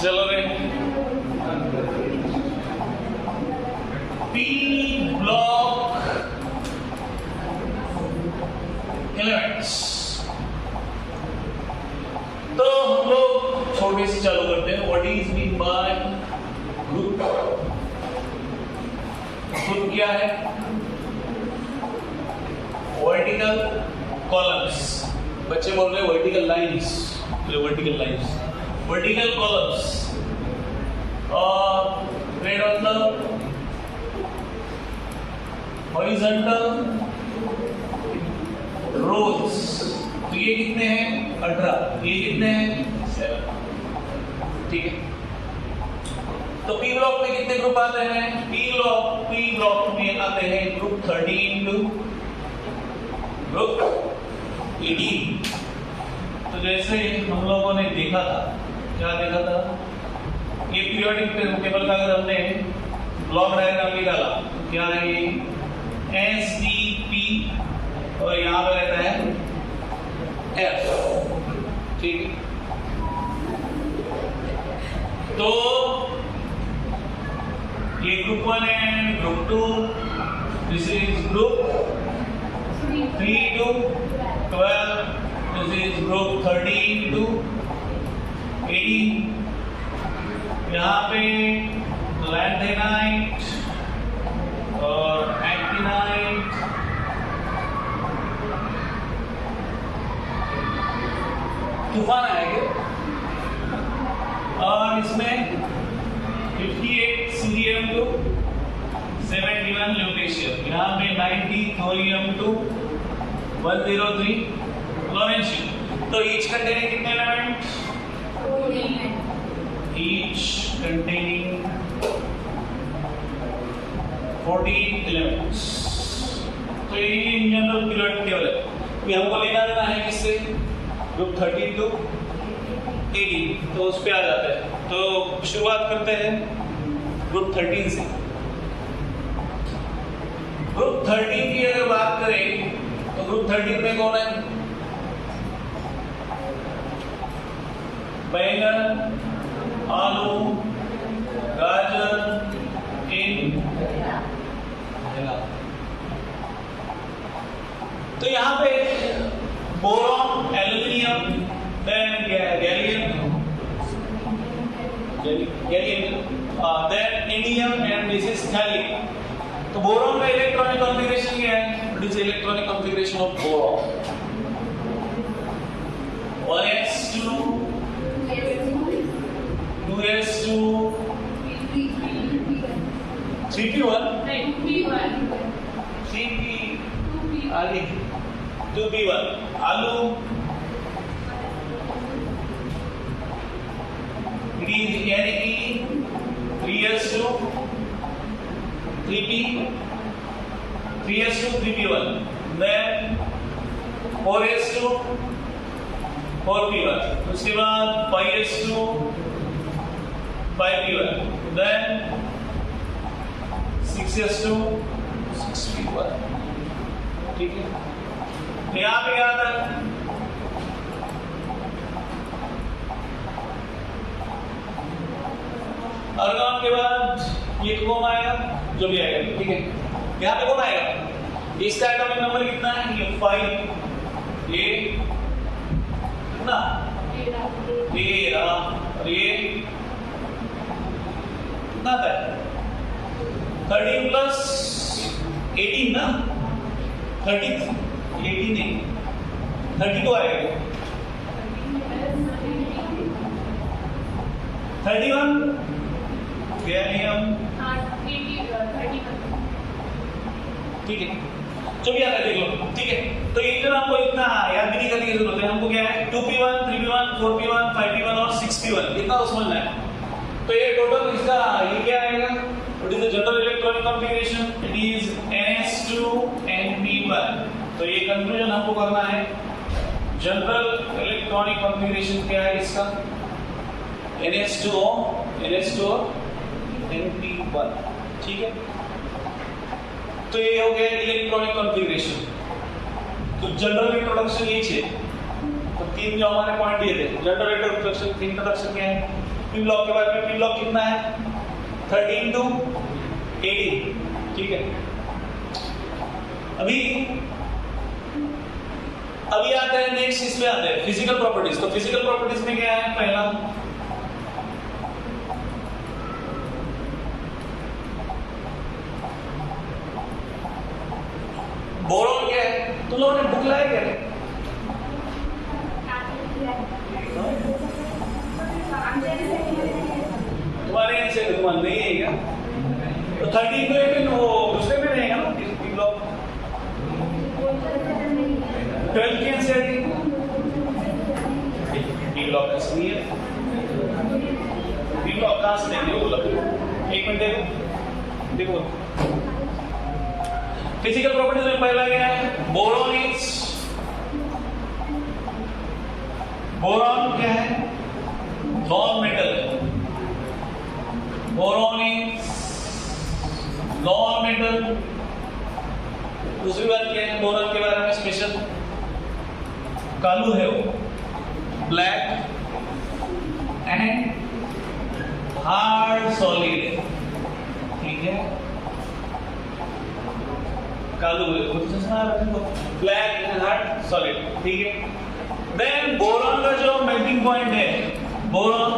चलो रे, P block elements. तो हम लोग छोटे से चालू करते हैं। What is mean by group? Group क्या है? Vertical columns. बच्चे बोल रहे हैं vertical lines, vertical lines, vertical columns और रेड ऑन द हॉरिजॉन्टल रोज। तो ये कितने हैं? 18। ये कितने हैं? 7। ठीक है। तो पी ब्लॉक में कितने ग्रुप आते हैं? पी ब्लॉक में आते हैं ग्रुप 13 टू ग्रुप 18। तो जैसे हम लोगों ने देखा था, क्या देखा था? ये पीरियोडिक टेबल का अगर हमने ब्लॉक डायग्राम निकाला, क्या है ये? SDP और यहाँ पे रहता है F। ठीक है। तो ये ग्रुप 1 है, group 2, this is group 3 to 12, this is group 13 to 18। यहाँ पे लैंथेनाइट और एक्टिनाइट, तूफान आएगा। और इसमें 58 सीरियम टू 71 ल्यूटेशियम। यहाँ पे 90 थोरियम टू 103 फ्लोरेंशियम। तो ईच कंटेनिंग कितने एलिमेंट? Each containing 14 elements. तो ये इन जनरल पीरियोडिक टेबल है। अभी हमको लेना देना है किससे? Group 13 to 18। तो उस पे आ जाता है। तो शुरुआत करते हैं ग्रुप 13 से। ग्रुप 13 की अगर बात करें तो ग्रुप 13 में कौन है? बैंगन, आलू, गाजर, तो यहाँ पे boron, aluminium, then gallium, then indium and this is thallium. तो बोरॉन का इलेक्ट्रॉनिक कॉन्फ़िगरेशन क्या है? What is the electronic configuration of boron? 1s2 2s2 3p1 3p आगे 2p1 आलू, यानी कि 3s2 3p 3s2 3p1, then 4s2 4p1, उसके बाद 5s2 5p1, then 6s2 6p1। ठीक है। तो यहाँ पे क्या आता है? आर्गन के बाद ये कौन आएगा? जो भी आएगा। ठीक है। यहाँ पे कौन आएगा? इसका एटॉमिक नंबर कितना है? ये 5। ये कितना? 13। और ये कितना आता है? 13 प्लस 18 ना? 30 18 नहीं 32 आएगा। 31 गैलियम। ठीक है। जो भी आता है देख लो। ठीक है। तो इतना हमको इतना याद भी नहीं करने की जरूरत है। हमको क्या है? 2p1 3p1 4p1 5p1 और 6p1 इतना तो समझना है। तो ये टोटल इसका ये क्या आएगा? What is the general electronic configuration? It is NS2 NP1। तो ये कंक्लूजन हमको करना है। जनरल इलेक्ट्रॉनिक कॉन्फ़िगरेशन क्या है इसका? NS2 NP1। ठीक है। तो ये हो गया इलेक्ट्रॉनिक कॉन्फ़िगरेशन। तो जनरल इंट्रोडक्शन ये है। तो तीन जो हमारे पॉइंट दिए थे, जनरल इंट्रोडक्शन क्या है? पी ब्लॉक के बारे में, पी ब्लॉक कितना है 13 to 18, ठीक है। अभी आते हैं नेक्स्ट, इसमें आते हैं फिजिकल प्रॉपर्टीज। तो फिजिकल प्रॉपर्टीज में क्या है, पहला बोरॉन क्या है, तुम लोगों ने बुक लाया क्या है? तुम्हारे यहाँ से तुम्हारा नहीं है क्या? तो 13 को 18 वो दूसरे में रहेगा ना पी ब्लॉक। 12 की एनसीईआरटी पी ब्लॉक ऐसा नहीं है। पी ब्लॉक कहाँ से देंगे बोला, एक मिनट देखो। फिजिकल प्रॉपर्टीज में पहला क्या है, बोरॉन इज, बोरॉन क्या है, non metal. Boron is non metal. दूसरी बात क्या है बोरॉन के बारे में स्पेशल, कालू है वो, ब्लैक एंड हार्ड सॉलिड है, ठीक है। कालू ब्लैक एंड हार्ड सॉलिड, ठीक है। देन बोरॉन का जो मेल्टिंग पॉइंट है, बोरॉन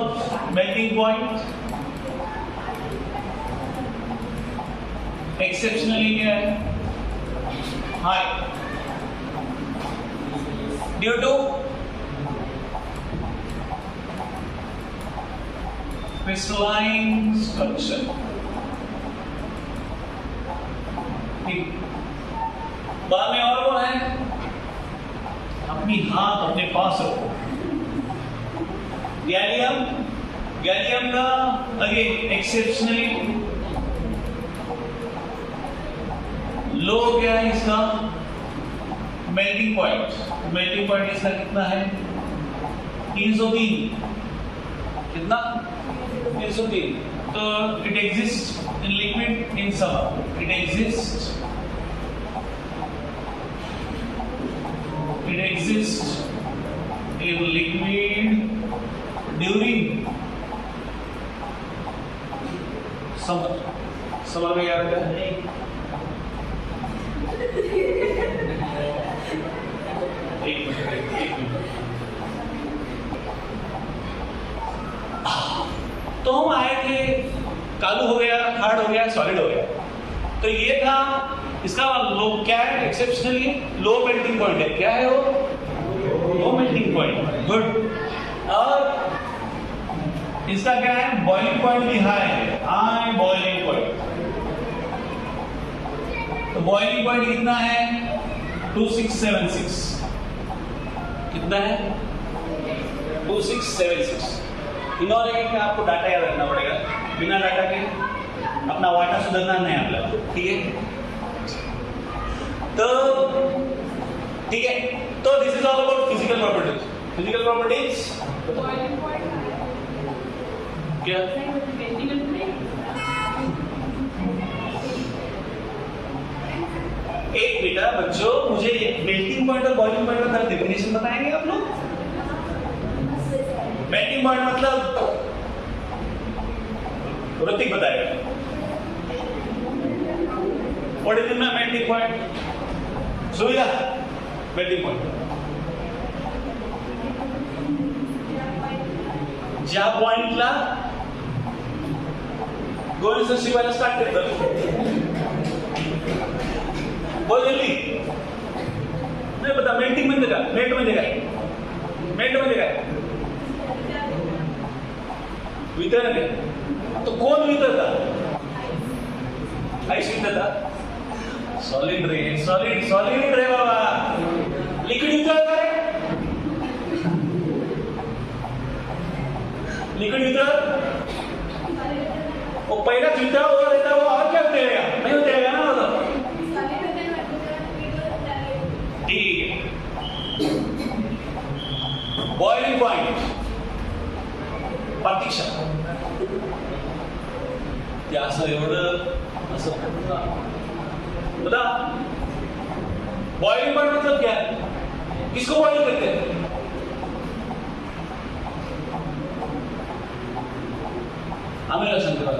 मेल्टिंग पॉइंट एक्सेप्शनली क्या है, high, due to crystalline structure, ठीक। बाद में और वो है, अपनी हाथ अपने पास रखो। गैलियम, गैलियम का अगेन एक्सेप्शनली लो क्या है इसका मेल्टिंग पॉइंट। मेल्टिंग पॉइंट इसका कितना है 303, कितना 303। तो it exist in liquid in summer, it exist in liquid during summer। Summer में क्या रहता है, एक मिनट। तो हम आए थे, कालू हो गया, हार्ड हो गया, सॉलिड हो गया। तो ये था इसका लो क्या है, एक्सेप्शनली लो मेल्टिंग पॉइंट है। क्या है वो, लो मेल्टिंग पॉइंट, गुड। और इसका क्या है, बॉइलिंग पॉइंट भी हाई है, हाई बॉइलिंग पॉइंट। तो बॉइलिंग पॉइंट कितना है 2676, कितना है 2676। इन्होंने क्या, आपको डाटा याद रखना पड़ेगा, बिना डाटा के अपना वाटा सुधरना नहीं आपका, ठीक है। तो ठीक है, तो this is all about physical properties. Physical properties क्या, एक बेटा बच्चों, मुझे मेल्टिंग पॉइंट और बॉइलिंग पॉइंट का डेफिनेशन बताएंगे आप लोग। मेल्टिंग पॉइंट मतलब ऋतिक बताएगा, what is my melting point, सुविधा मेल्टिंग पॉइंट ज्या पॉइंटला गोळीचं शिवायला स्टार्ट करतात, बोल जल्दी। नाही पता मेल्टिंग म्हणजे काय, मेल्ट म्हणजे काय, मेल्ट म्हणजे काय, वितरण आहे। तो कोण वितरता, आईश वितरता, सॉलिड रे, सॉलिड सॉलिड रे बाबा, लिक्विड वितरता रे, लिक्विड वितर वो पहला वितरा हुआ रहता है, वो और क्या उतरेगा, नहीं उतरेगा ना वो। ठीक है, बॉइलिंग पॉइंट प्रतीक्षा ते असं एवढं असं बता। बॉइलिंग पॉइंट मतलब क्या है, किसको बॉइल करते हैं, आम्ही लक्षात ठेवा.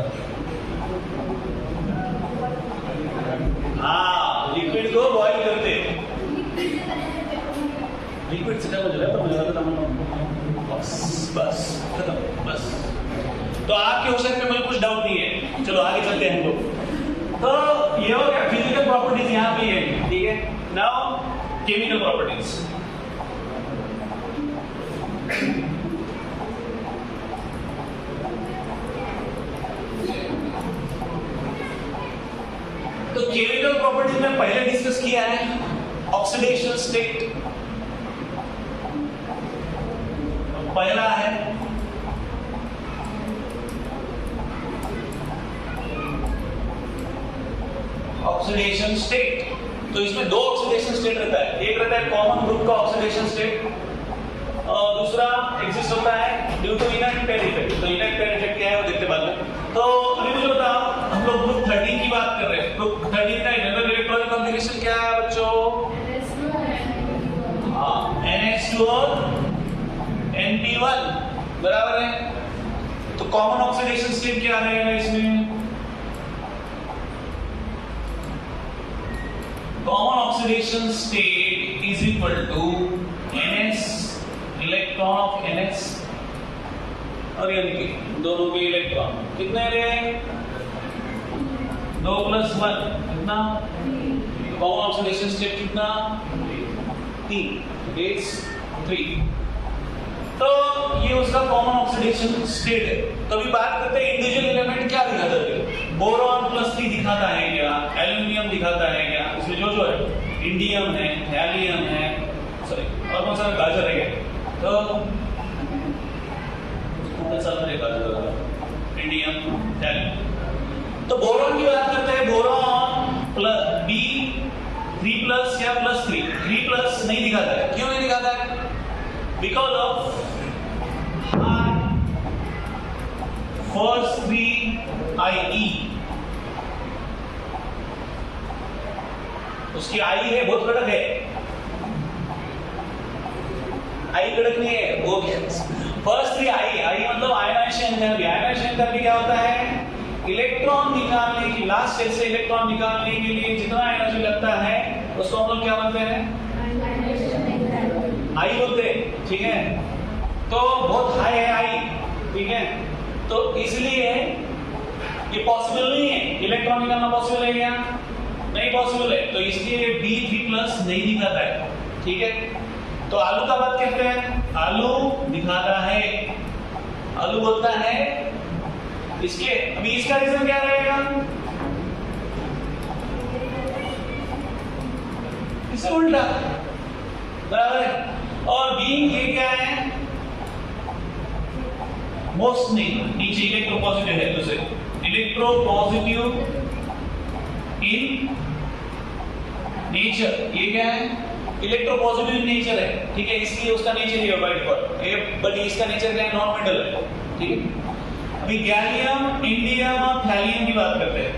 हाँ, लिक्विड को बॉईल करते. लिक्विड से क्या बस बस खत्म बस. तो आपके क्वेश्चन पे मुझे कुछ डाउट नहीं है. चलो आगे चलते हैं हम लोग. तो ये हो गया फिजिकल प्रॉपर्टीज यहाँ पे है. ठीक है. Now chemical properties. तो केमिकल प्रॉपर्टीज में पहले डिस्कस किया है ऑक्सीडेशन स्टेट. पहला है ऑक्सीडेशन स्टेट. तो इसमें दो ऑक्सीडेशन स्टेट रहता है. एक रहता है कॉमन ग्रुप का ऑक्सीडेशन स्टेट और दूसरा एग्जिस्ट होता है due to inert pair effect. तो इनर्ट पेयर इफेक्ट क्या है वो देखते बाद में. तो अभी मुझे बताओ, हम लोग ग्रुप 13 की बात कर रहे हैं. ग्रुप 13 का जनरल इलेक्ट्रॉनिक कॉन्फ़िगरेशन क्या है बच्चों? NH2 और NP1 बराबर है. तो कॉमन ऑक्सीडेशन स्टेट क्या रहेगा इसमें? Common oxidation state is equal to NS electron of NS और यानी कि दोनों के इलेक्ट्रॉन कितने रहे? 2 + 1 कितना? कॉमन ऑक्सीडेशन स्टेट कितना? 3 इट्स 3. तो ये उसका कॉमन ऑक्सीडेशन स्टेट है. तो अभी बात करते हैं इंडिविजुअल एलिमेंट क्या दिखाता है. बोरॉन +3 दिखाता है क्या? एल्यूमिनियम दिखाता है क्या? इसमें जो जो है इंडियम है, थैलियम है, सॉरी और कौन सा गाजर है क्या? तो इंडियम थैलियम. तो बोरॉन की बात करते हैं. बोरॉन B 3+ या +3. 3+ नहीं दिखाता है. क्यों नहीं दिखाता है? Because of first 3 IE. उसकी I है बहुत कड़क है. I कड़क नहीं है वो. फर्स्ट 3 I मतलब आयनाइजेशन एंथैल्पी. आयनाइजेशन एंथैल्पी क्या होता है? इलेक्ट्रॉन निकालने की, लास्ट स्टेज से इलेक्ट्रॉन निकालने के लिए जितना एनर्जी लगता है उसको हम लोग क्या बोलते हैं? आई बोलते हैं. ठीक है. तो बहुत हाई है आई. ठीक है. तो इसलिए ये पॉसिबल नहीं है. इलेक्ट्रॉन निकालना पॉसिबल है क्या? नहीं पॉसिबल है. तो इसलिए B 3+ नहीं दिखाता है. ठीक है. तो आलू का बात करते हैं. आलू दिखाता है. आलू बोलता है इसके. अभी इसका रीजन क्या रहेगा? इससे उल्टा बराबर है. और बीइंग ये क्या है? मोस्ट नहीं, नीचे इलेक्ट्रोपॉजिटिव है. तो से इलेक्ट्रोपॉजिटिव इन नेचर. ये क्या है? इलेक्ट्रोपॉजिटिव इन नेचर है. ठीक है. इसलिए उसका नेचर ही है बाय डिफॉल्ट. बट इसका नेचर क्या है? नॉन मेटल है. ठीक है. अभी गैलियम, इंडियम और थैलियम की बात करते हैं.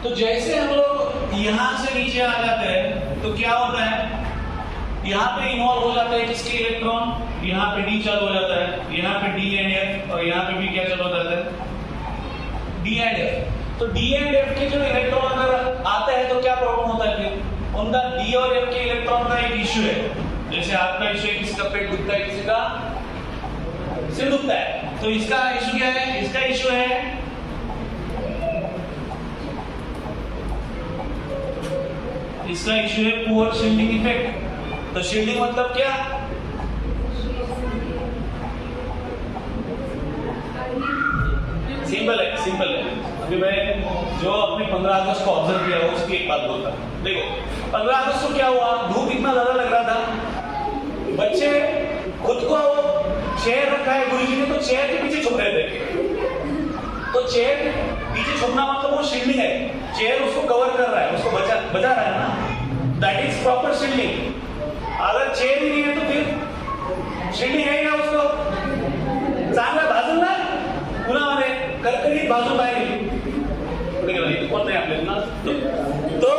तो जैसे हम लोग यहां से नीचे आ जाते हैं तो क्या होता है? यहाँ पे इन्वॉल्व हो जाता है किसके इलेक्ट्रॉन? यहाँ पे D चालू हो जाता है. यहाँ पे D and F और यहाँ पे भी क्या चालू हो जाता है? D and F. तो D and F के जो इलेक्ट्रॉन अगर आते हैं तो क्या प्रॉब्लम होता है? फिर उनका D और F के इलेक्ट्रॉन का एक इश्यू है. जैसे आपका इश्यू है, किसी का पेट दुखता है, किसी का सिर दुखता है. तो इसका इश्यू क्या है? इसका इश्यू है पुअर शील्डिंग इफेक्ट. तो शील्डिंग मतलब क्या? सिंपल है. सिंपल है. अभी मैं जो अपने 15 अगस्त को ऑब्जर्व किया उसकी एक बात बोलता हूं. देखो 15 अगस्त को क्या हुआ? धूप इतना ज्यादा लग रहा था. बच्चे खुद को चेयर रखा है गुरुजी ने, तो चेयर के पीछे छुप रहे थे. तो चेयर पीछे छुपना मतलब वो शील्डिंग है. चेयर उसको कवर कर रहा है, उसको बचा रहा है ना. That is proper shielding. अगर चेयर ही नहीं है तो फिर शील्डिंग है क्या? उसको चांगला भाजून ना उन्हामध्ये करकरीत भाजून बाहेर गेली. कोण नाही आपल्याला ना. तो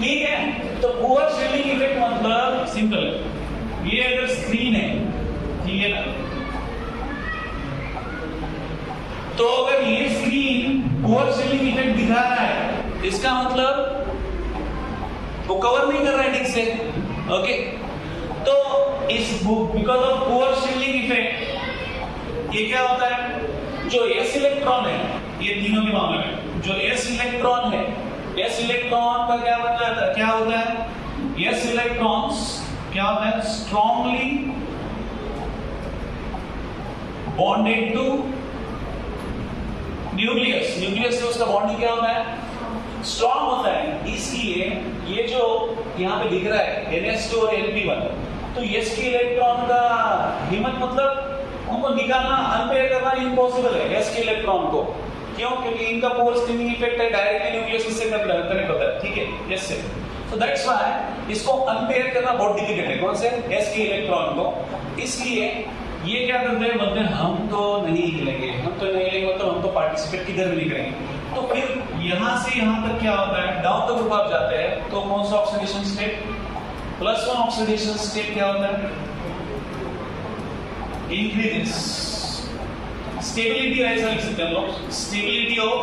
ठीक है. तो पुअर शील्डिंग इफेक्ट मतलब सिंपल है. ये अगर स्क्रीन है, ठीक है ना, तो अगर ये स्क्रीन पुअर शील्डिंग इफेक्ट दिखा रहा है, इसका मतलब वो कवर नहीं कर रहा है ठीक से। ओके, तो इस because of poor shielding effect ये क्या होता है, जो एस इलेक्ट्रॉन है, ये तीनों के मामले में जो एस इलेक्ट्रॉन है, एस इलेक्ट्रॉन का क्या मतलब क्या होता है, एस इलेक्ट्रॉन्स क्या होता है, strongly bonded to nucleus. Nucleus से उसका बॉन्डिंग क्या होता है, स्ट्रांग होता है। इसलिए ये जो यहाँ पे दिख रहा है NS2 और Np1, तो s के इलेक्ट्रॉन का हिम्मत मतलब उनको निकालना, अनपेयर करना इम्पॉसिबल है s के इलेक्ट्रॉन को। क्यों? क्योंकि इनका पोल स्ट्रिंगिंग इफेक्ट है, डायरेक्टली न्यूक्लियस से कनेक्ट होता है, ठीक है, s से। तो दैट्स व्हाई इसको अनपेयर करना बहुत डिफिकल्ट है, कौन से, s के इलेक्ट्रॉन को। इसलिए ये क्या करते हैं, बोलते हैं हम तो नहीं हिलेंगे, हम तो नहीं हिलेंगे, तो हम तो पार्टिसिपेट किधर भी नहीं करेंगे। तो फिर यहां से यहां तक क्या होता है, डाउन द ग्रुप आप जाते हैं तो कौन सा ऑक्सीडेशन स्टेट, +1 ऑक्सीडेशन स्टेट क्या होता है, इंक्रीजेस। स्टेबिलिटी ऐसा लिख सकते हैं हम लोग, stability of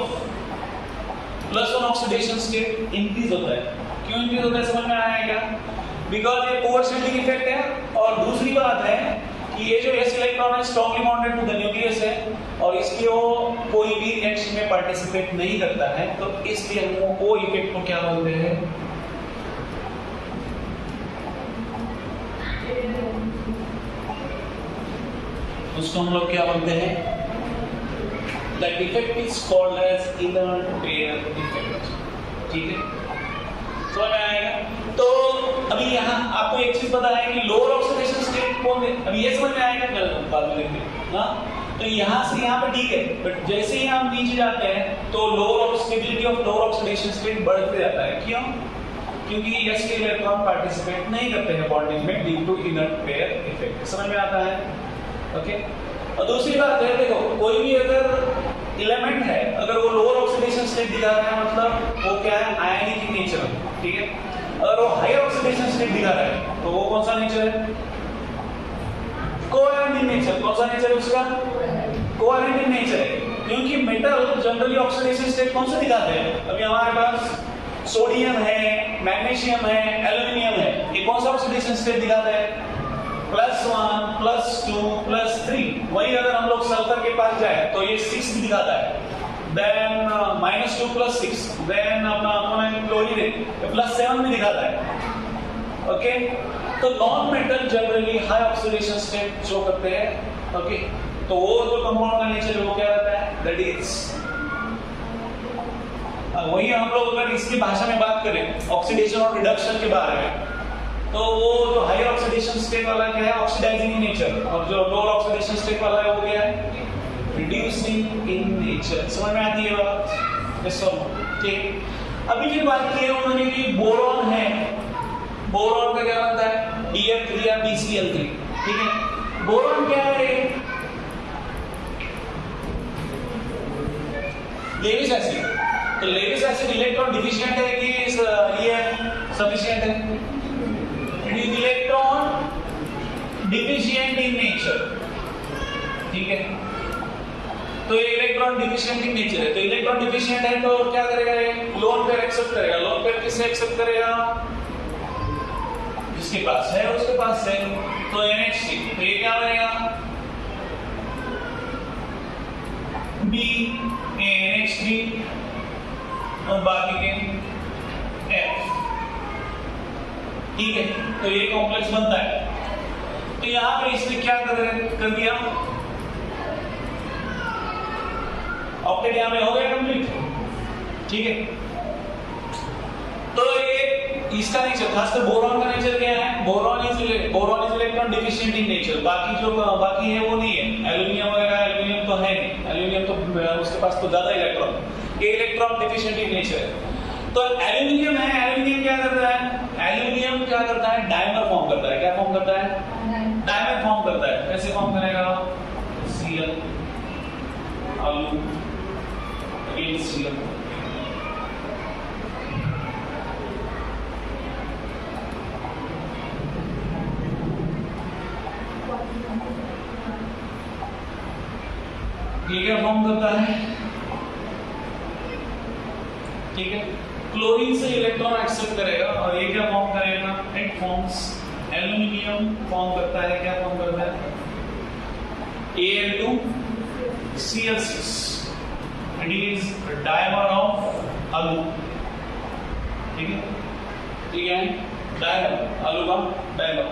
+1 oxidation state increase होता है। क्यों इंक्रीज होता है समझ में आया क्या, बिकॉज ये पुअर शील्डिंग इफेक्ट है। और दूसरी बात है कि ये जो s इलेक्ट्रॉन है strongly bonded to the nucleus है, और इसलिए वो कोई भी रिएक्शन में पार्टिसिपेट नहीं करता है, तो इसलिए हम वो इफेक्ट को क्या बोलते हैं, उसको हम लोग क्या बोलते हैं, that effect is called as inert pair effect. ठीक है, समझ में आएगा। तो अभी यहाँ आपको एक चीज पता है कि लोअर ऑक्सीडेशन स्टेट कौन है, अभी ये समझ में आएगा, फिर बाद में देखते हैं ना। तो यहाँ से यहाँ पे ठीक है, बट जैसे ही हम नीचे जाते हैं तो lower stability of lower oxidation state बढ़ते जाता है। क्यों? क्योंकि s के इलेक्ट्रॉन पार्टिसिपेट नहीं करते हैं बॉन्डिंग में due to inert pair effect. समझ में आता है? ओके। और दूसरी बात है, देखो कोई भी अगर एलिमेंट है, अगर वो लोअर ऑक्सीडेशन स्टेट दिखा रहा है, मतलब वो क्या है, आयनिक इन नेचर, ठीक है। अगर वो हायर ऑक्सीडेशन स्टेट दिखा रहा है तो वो कौन सा नेचर है, कोवैलेंट इन नेचर। कौन सा नेचर है उसका, कोवैलेंट इन नेचर है। क्योंकि मेटल जनरली ऑक्सीडेशन स्टेट कौन सा दिखाते हैं, अभी हमारे पास सोडियम है, मैग्नीशियम है, एल्युमिनियम है, ये कौन सा ऑक्सीडेशन स्टेट दिखाता है, +1, +2, +3। वही अगर हम लोग सल्फर के पास जाए तो ये 6 दिखाता है, देन -2 +6, देन अपना क्लोरीन है +7 भी दिखाता है। ओके, तो non metal generally high oxidation state show करते हैं। ओके, तो वो जो कंपाउंड का नेचर है वो क्या रहता है, दैट इज, वही हम लोग अगर इसकी भाषा में बात करें ऑक्सीडेशन और रिडक्शन के बारे में, तो वो जो हायर ऑक्सीडेशन स्टेट वाला क्या है, ऑक्सीडाइजिंग इन नेचर, और जो लोअर ऑक्सीडेशन स्टेट वाला है वो क्या है, रिड्यूसिंग इन नेचर। समझ में आती है बात? ठीक। अभी जो बात की है उन्होंने कि बोरॉन है, बोरॉन का क्या बनता है, BF3 या BCl3। ठीक है, बोरॉन क्या है, लेविस एसिड। तो लेविस एसिड इलेक्ट्रॉन डिफिशिएंट है कि ये सफिशिएंट है, it is electron deficient in nature. ठीक है, तो ये इलेक्ट्रॉन डिफिशिएंट इन नेचर है, तो इलेक्ट्रॉन डिफिशिएंट है तो क्या करेगा, ये लोन पेयर एक्सेप्ट करेगा। लोन पेयर किससे एक्सेप्ट करेगा, जिसके पास है उसके पास है, तो NH3, तो ये क्या बनेगा, BNH3 और बाकी के F। ठीक है, तो ये कॉम्प्लेक्स बनता है। तो यहां पे इसने क्या कर दिया, ऑक्टेट यहां पे हो गया कंप्लीट। ठीक है, तो ये इसका नेचर, खासकर बोरॉन का नेचर क्या है, boron is electron deficient in nature. बाकी है वो नहीं है, एल्युमिनियम वगैरह, एल्युमिनियम तो है नहीं, एल्युमिनियम तो उसके पास तो ज्यादा इलेक्ट्रॉन, ये इलेक्ट्रॉन डिफिशिएंट इन नेचर है। तो एल्युमिनियम है, एल्युमिनियम क्या करता है, एल्युमिनियम क्या करता है, डायमर फॉर्म करता है। क्या फॉर्म करता है, डायमर फॉर्म करता है। कैसे फॉर्म करेगा, Cl आलू Cl। ये क्या फॉर्म करता है, ठीक है, क्लोरीन से इलेक्ट्रॉन एक्सेप्ट करेगा और ये क्या फॉर्म करेगा, इट फॉर्म्स एल्यूमिनियम फॉर्म करता है, क्या फॉर्म करता है, Al2Cl6, it is dimer of आलू, ठीक है, ठीक है, डाइमर, आलू का डाइमर,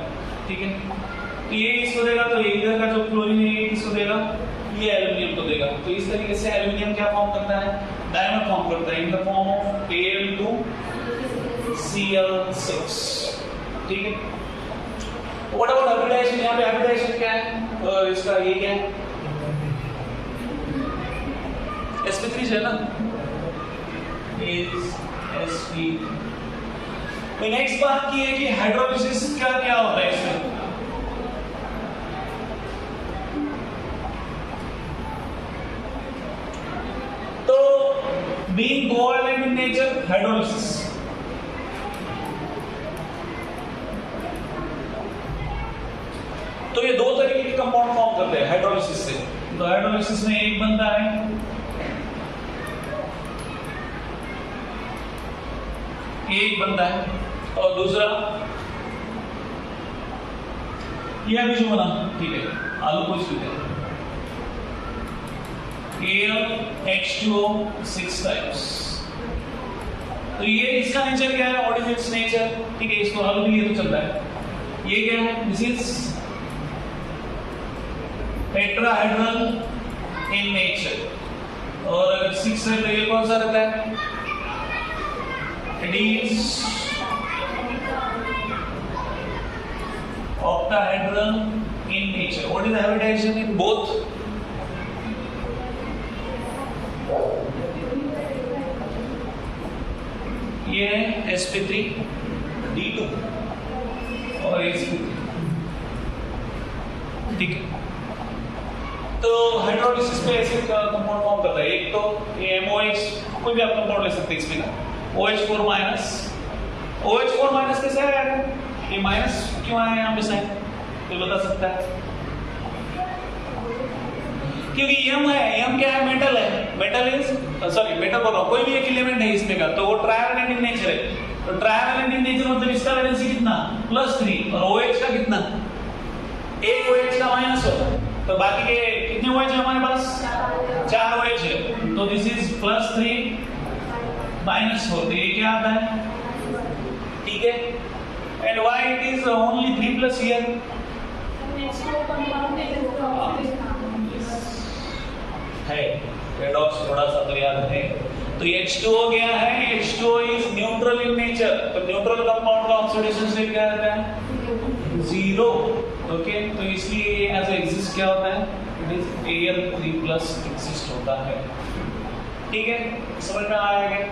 ठीक है। तो ये इसको देगा, तो इधर का जो क्लोरीन है ये किसको देगा, ये एल्यूमिनियम को देगा। तो इस तरीके से एल्यूमिनियम क्या फॉर्म करता है, डायमर फॉर्म करता है in the form of Al2Cl6, ठीक है। व्हाट अबाउट हाइब्रिडाइजेशन, यहाँ पे हाइब्रिडाइजेशन क्या है, इसका ये क्या है, sp3 है ना, is sp। तो नेक्स्ट बात की है कि हाइड्रोलिसिस का क्या होता है इसमें, तो being covalent in nature, hydrolysis, तो ये दो तरीके के कंपाउंड फॉर्म करते हैं हाइड्रोलिसिस से। तो हाइड्रोलिसिस में एक बनता है और दूसरा ये अभी जो बना, ठीक है, आलू को इसलिए Al(H2O)6 टाइम्स। तो ये इसका नेचर क्या है, व्हाट इज इट्स नेचर, ठीक है, इसको आलू भी ये तो चलता है, ये क्या है, this is tetrahedral in nature, और अगर 6 है तो ये कौन सा रहता है, it is octahedral in nature. What is the hybridization in both? ये है sp3d2 और sp3, ठीक है। तो हाइड्रोलिसिस पे ऐसे कंपाउंड फॉर्म करता है, एक तो ये MOH, कोई भी आप कंपाउंड ले सकते हैं इसमें ना, OH4 कैसे आएगा, ये माइनस क्यों आया यहाँ पे साइन, कोई बता सकता है, क्योंकि M है, M क्या है, मेटल है, मेटल इज मेटल बोल रहा हूँ, कोई भी एक एलिमेंट है इसमें का, तो वो ट्राइवैलेंट इन नेचर है। तो ट्राइवैलेंट इन नेचर मतलब इसका वैलेंसी कितना, +3, और OH का कितना, एक OH का माइनस होता है, तो बाकी के कितने OH है हमारे पास, 4 OH है, तो दिस इज +3 -4, तो ये क्या आता है, ठीक है। And why it is only 3+ here? है पैराडॉक्स थोड़ा सा तो याद है। तो H2O गया है, H2O is neutral in nature, तो न्यूट्रल कंपाउंड का ऑक्सीडेशन स्टेट क्या रहता है, 0, ओके। तो इसलिए एज एग्जिस्ट क्या होता है, इट इज Al3+ एग्जिस्ट होता है, ठीक है, समझ में आया क्या,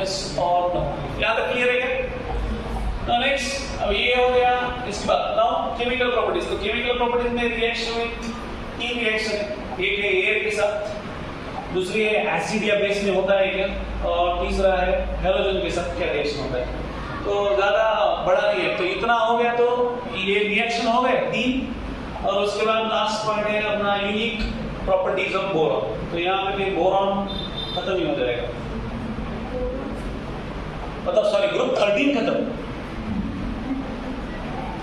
यस और नो, यहाँ तक क्लियर है क्या। तो नेक्स्ट, अब ये हो गया, इसके बाद नाउ केमिकल प्रॉपर्टीज। तो केमिकल प्रॉपर्टीज में रिएक्शन विद 3 रिएक्शन है, एक है एयर के साथ, दूसरी है एसिड या बेस में होता है क्या, और तीसरा है हैलोजन के साथ क्या रिएक्शन होता है। तो ज्यादा बड़ा नहीं है, तो इतना हो गया, तो ये रिएक्शन हो गए 3, और उसके बाद लास्ट पॉइंट है अपना यूनिक प्रॉपर्टीज ऑफ बोरॉन। तो यहाँ पे भी बोरॉन खत्म ही हो जाएगा, मतलब सॉरी ग्रुप 13 खत्म,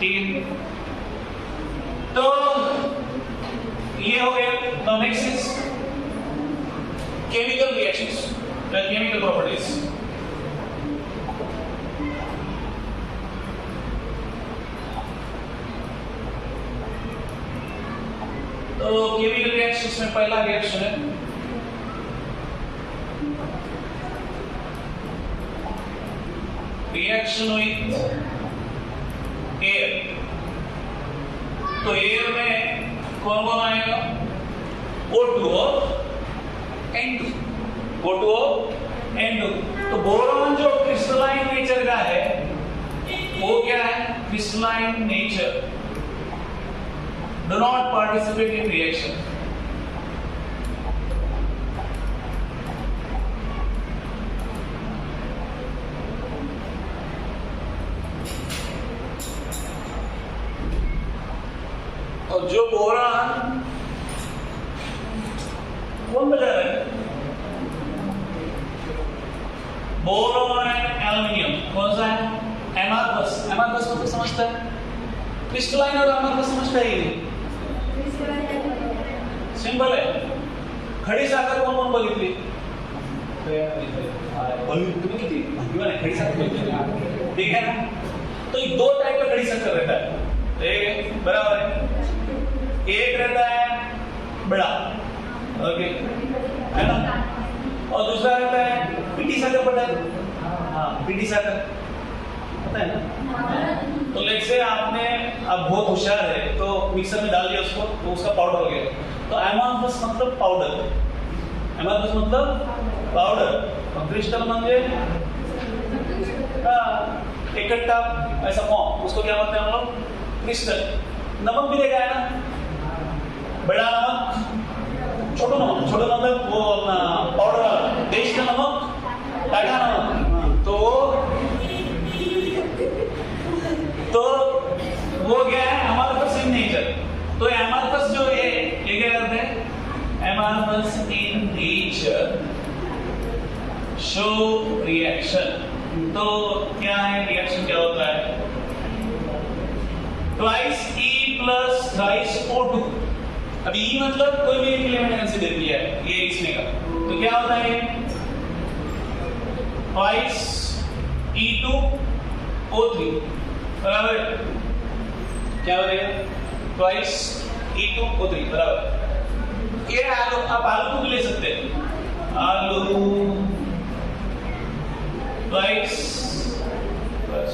ठीक है। तो ये हो गया। Now next is chemical reactions, chemical properties. तो केमिकल रिएक्शंस में पहला रिएक्शन है रिएक्शन विथ एयर। तो एयर में कौन कौन आएगा, O2 और N2, O2 और N2। तो बोरॉन जो क्रिस्टलाइन नेचर का है, वो क्या है, crystalline nature, do not participate in reaction. और जो बोरान एमारफस मतलब समझता है, क्रिस्टलाइन और एमारफस समझता है ही नहीं। सिंपल है। खड़ी साखर कौन कौन बघितली? तुम्ही किती किंवा खड़ी साखर बघितली, ठीक है ना? तो ये दो टाइप का खड़ी साखर रहता है, एक बराबर है, एक रहता है बड़ा, ओके है ना, और दूसरा रहता है पीटी साखर बटा। हाँ पीटी साखर पता है ना। तो लेट से आपने अब बहुत होशियार है तो मिक्सर में डाल दिया उसको, तो उसका पाउडर हो गया। तो एमारफस मतलब पाउडर, एमारफस मतलब पाउडर, और क्रिस्टल म्हणजे इकट्ठा ऐसा फॉर्म, उसको क्या बोलते हैं हम लोग? क्रिस्टल। नमक भी देखा है ना, बड़ा नमक, छोटा नमक, छोटा नमक वो पाउडर वाला, देश का नमक, टाटा नमक, तो वो क्या है? एमारफस इन नेचर। तो एमारफस जो है ये क्या करते हैं? एमारफस इन नेचर शो रिएक्शन। तो क्या है रिएक्शन, क्या होता है? Twice E plus thrice O2। अब E मतलब कोई भी एक एलिमेंट कंसीडर किया है, ये इसमें का, तो क्या होता है? ट्वाइस E2O3 बराबर क्या बनेगा? ट्वाइस E2O3 बराबर। ये आलू, आप आलू को भी ले सकते हैं, आलू ट्वाइस बस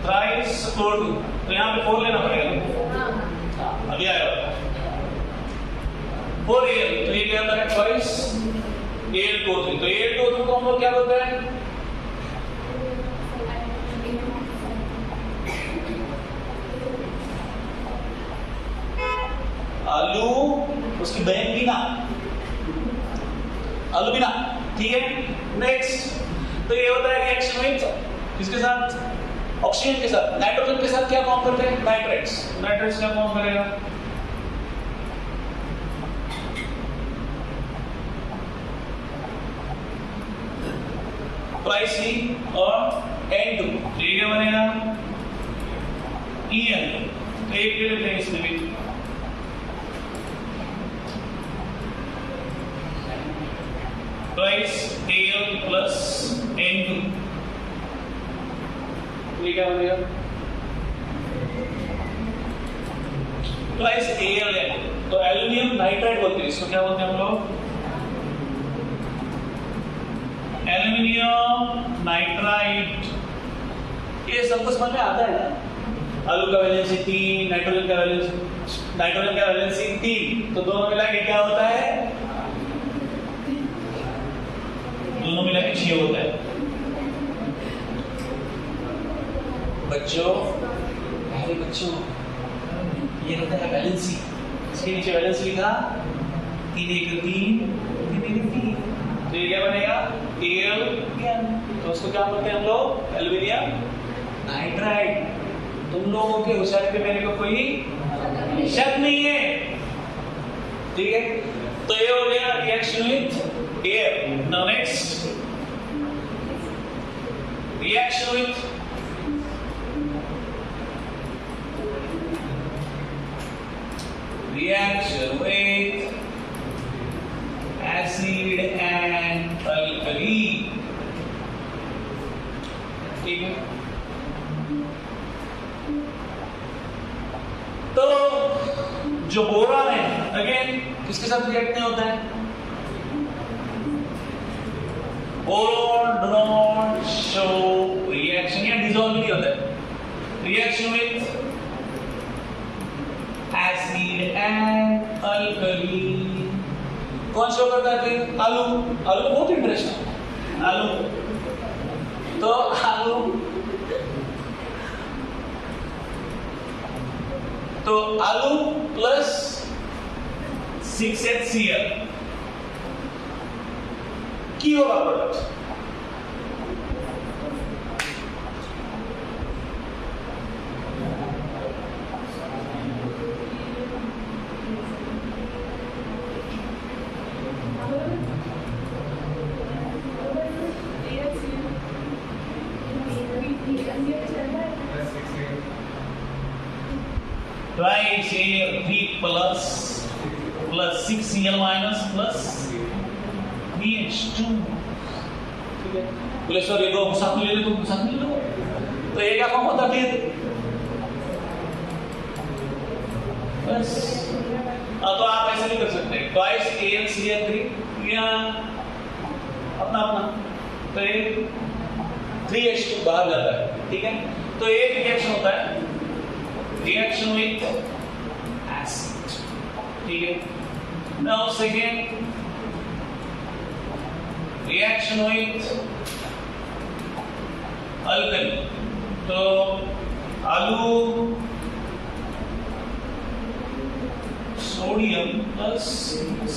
थ्राइस O2, तो यहाँ पे 4 लेना पड़ेगा। अभी आएगा 4Al, तो ये क्या होता है? Twice Al2O3। तो Al2O3 को हम लोग क्या बोलते हैं? आलू, उसकी बहन बीना, आलू बीना, ठीक है। नेक्स्ट, तो ये होता है रिएक्शन विद किसके साथ? ऑक्सीजन के साथ। नाइट्रोजन के साथ क्या फॉर्म करते हैं? नाइट्रेट्स। नाइट्रेट्स क्या फॉर्म करेगा? ट्वाइस E और N2, ये क्या बनेगा? En। तो एक ले लेते हैं इसमें भी, ट्वाइस Al प्लस N2, ये क्या बनेगा? Twice AlN। तो एल्यूमिनियम नाइट्राइड बोलते हैं इसको, क्या बोलते हैं हम लोग? Aluminium nitride. ये सबको समझ में आता है ना? आलू का वैलेंसी 3, नाइट्रोजन का वैलेंसी 3, तो दोनों मिला के क्या होता है? दोनों मिला के 6 होता है। बच्चों, अरे बच्चों, ये होता है वैलेंसी, इसके नीचे वैलेंसी लिखा 3 तो ये क्या बनेगा? Al, तो उसको क्या बोलते हैं हम लोग? Aluminium nitride. तुम लोगों के होशियारी पे मेरे को कोई शक नहीं है, ठीक है। तो ये हो गया reaction with air. Now next, reaction with acid and alkali, ठीक है। तो जो बोरान है अगेन किसके साथ रिएक्ट नहीं होता है? Boron do not show reaction, या डिसॉल्व नहीं होता है। Reaction with acid and alkali कौन शो करता है? फिर आलू। आलू बहुत इंटरेस्टिंग, आलू, तो आलू, तो आलू प्लस 6HCl की होगा product? write here 3 plus 6Cl minus plus 3H2. ठीक है, बोले सर ये दो साथ में ले लो, तो साथ में ले लो, तो ये क्या फॉर्म होता फिर बस। तो आप ऐसे नहीं कर सकते, ट्वाइस AlCl3 या अपना तो ये 3H2 बाहर जाता है। ठीक है, तो एक रिएक्शन होता है रिएक्शन विथ एसिड। ठीक है, now second reaction with alkali. तो आलू सोडियम प्लस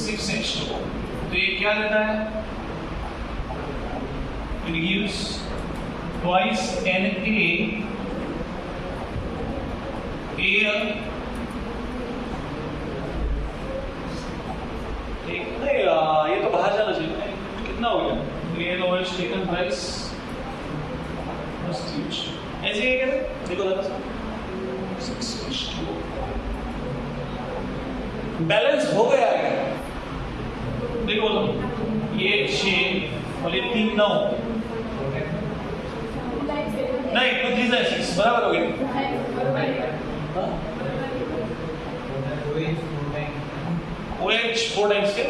6H2, तो ये क्या देता है? It gives twice Na Al, ठीक नहीं, ये तो बाहर जाना चाहिए। कितना हो गया? AlOH taken twice ऐसे ही क्या देखो दादा 6H2 बैलेंस हो गया है। देखो तो ये 6 और ये 3 9 नहीं 2 3 6 बराबर हो गया। OH 4 टाइम्स के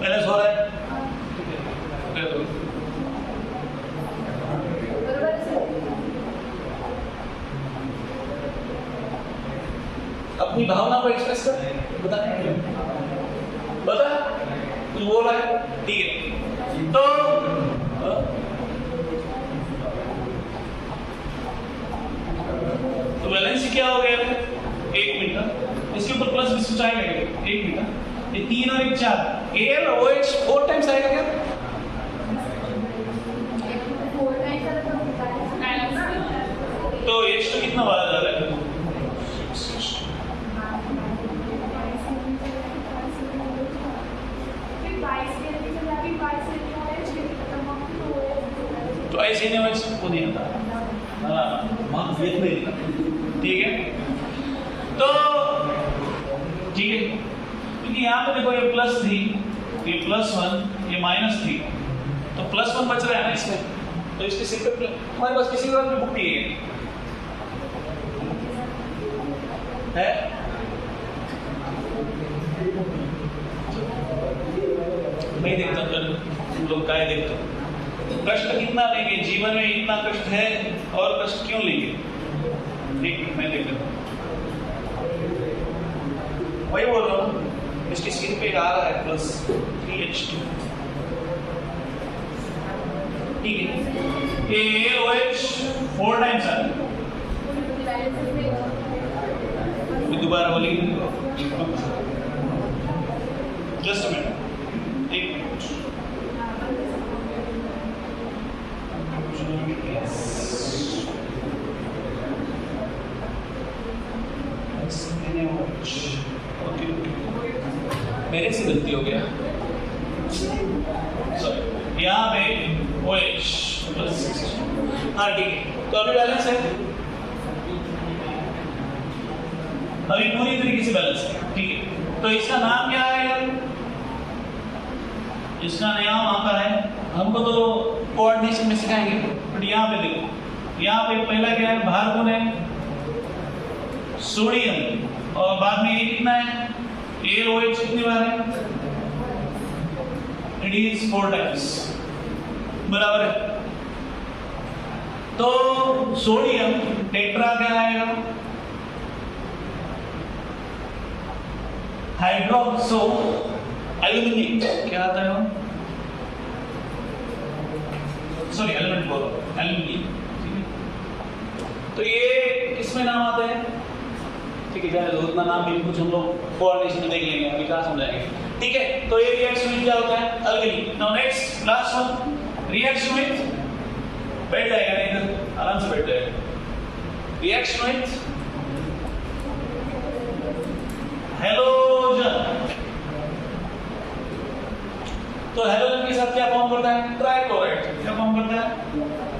बैलेंस हो रहा है। अपनी भावना को एक्सप्रेस कर बता तू बोल रहा है। ठीक है, तो बैलेंस क्या हो गया? 1 मीटर, इसके ऊपर प्लस भी कुछ आएगा 1 मीटर, ये 3 और 1 4 AlOH 4 टाइम्स आएगा क्या? तो H2 कितना बाहर जा रहा है? तो ऐसे ही नहीं को नहीं आता मार्क्स देख नहीं देता। ठीक है, तो ठीक है, क्योंकि यहाँ पे देखो ये +3 ये +1 ये -3, तो +1 बच रहा है ना इसमें, तो इसके सिर पे हमारे पास किसी बात में बुक नहीं है। मैं देखता हूँ तुम लोग क्या देखते हो। कष्ट कितना लेंगे जीवन में? इतना कष्ट है और कष्ट क्यों लेंगे? ठीक, मैं देख लेता हूँ, वही बोल रहा हूँ। इसके सिर पे आ रहा है +3H2। ठीक है, AlOH 4 टाइम्स आ रहा है। दोबारा बोलेंगे, जस्ट अ मिनट, 1 मिनट। मेरे से गलती हो गया, सॉरी। यहाँ पे OH +6, हाँ ठीक है, तो अभी बैलेंस है, अभी पूरी तरीके से बैलेंस है। ठीक है, तो इसका नाम क्या है? इसका नाम आता है, हमको तो कोऑर्डिनेशन में सिखाएंगे, बट यहाँ पे देखो, यहाँ पे पहला क्या है? बाहर कौन है? सोडियम, और बाद में ये कितना है? AlOH कितनी बार है? It is 4 टाइम्स, बराबर है। तो सोडियम टेट्रा क्या आएगा? हाइड्रोक्सो एल्यूमिनेट क्या आता है? सॉरी एलिमेंट बोल रहा हूं, एल्यूमिनियम। तो ये किसमें नाम आते हैं? ठीक है, जाने दो, उतना नाम भी कुछ हम लोग कोऑर्डिनेशन में देख लेंगे, अभी क्या समझाएंगे। ठीक है, तो ये रिएक्शन में क्या होता है? Alkali. Now next last one, reaction with, बैठ जाएगा नहीं इधर, आराम से बैठ जाएगा। Reaction with halogen. तो हेलोजन के साथ क्या फॉर्म करता है? ट्राइक्लोराइड। क्या फॉर्म करता है?